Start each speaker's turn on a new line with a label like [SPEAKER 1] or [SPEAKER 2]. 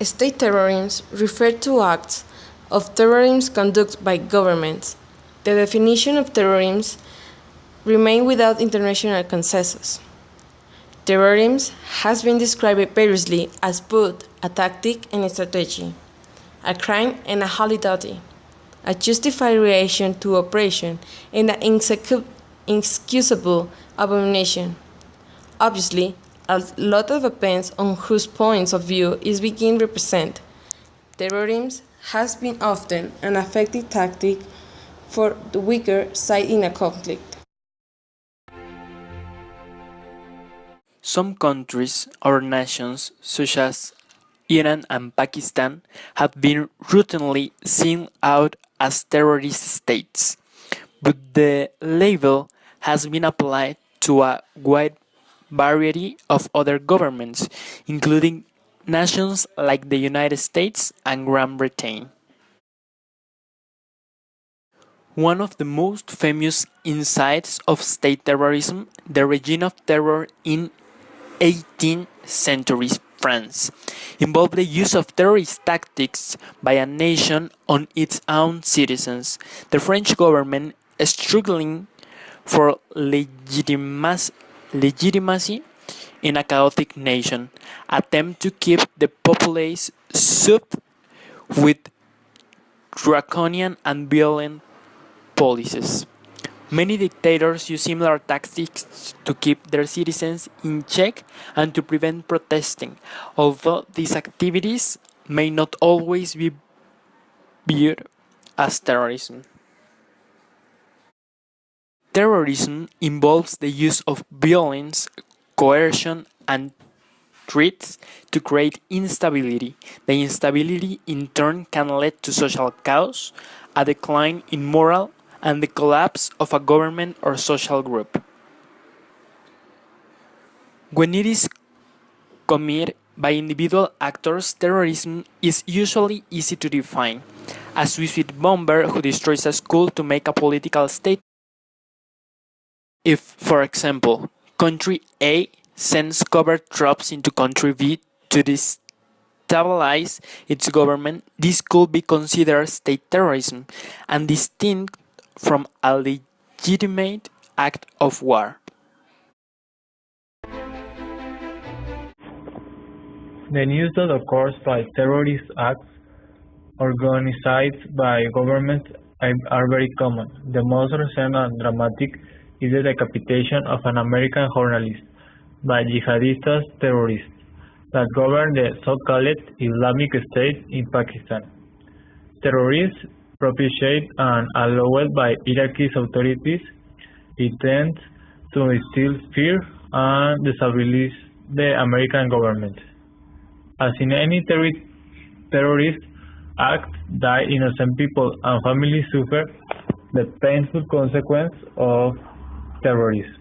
[SPEAKER 1] State terrorism refers to acts of terrorism conducted by governments. The definition of terrorism remains without international consensus. Terrorism has been described variously as both a tactic and a strategy, a crime and a holiday, a justified reaction to oppression, and an inexcusable abomination. Obviously, a lot of depends on whose points of view is being represented. Terrorism has been often an effective tactic for the weaker side in a conflict.
[SPEAKER 2] Some countries or nations, such as Iran and Pakistan, have been routinely seen out as terrorist states, but the label has been applied to a wide variety of other governments, including nations like the United States and Great Britain. One of the most famous insights of state terrorism, the regime of terror in 18th century France, involved the use of terrorist tactics by a nation on its own citizens. The French government, struggling for legitimacy in a chaotic nation, attempt to keep the populace soothed with draconian and violent policies. Many dictators use similar tactics to keep their citizens in check and to prevent protesting, although these activities may not always be viewed as terrorism. Terrorism involves the use of violence, coercion, and threats to create instability. The instability in turn can lead to social chaos, a decline in morale, and the collapse of a government or social group. When it is committed by individual actors, terrorism is usually easy to define. A suicide bomber who destroys a school to make a political statement. If, for example, country A sends covert troops into country B to destabilize its government, this could be considered state terrorism and distinct from a legitimate act of war.
[SPEAKER 3] The news that occurs by terrorist acts organized by governments are very common. The most recent and dramatic is the decapitation of an American journalist by jihadist terrorists that govern the so-called Islamic State in Pakistan. Terrorists propitiated and allowed by Iraqi authorities intend to instill fear and destabilize the American government. As in any terrorist act, die innocent people and families suffer the painful consequence of terrorism.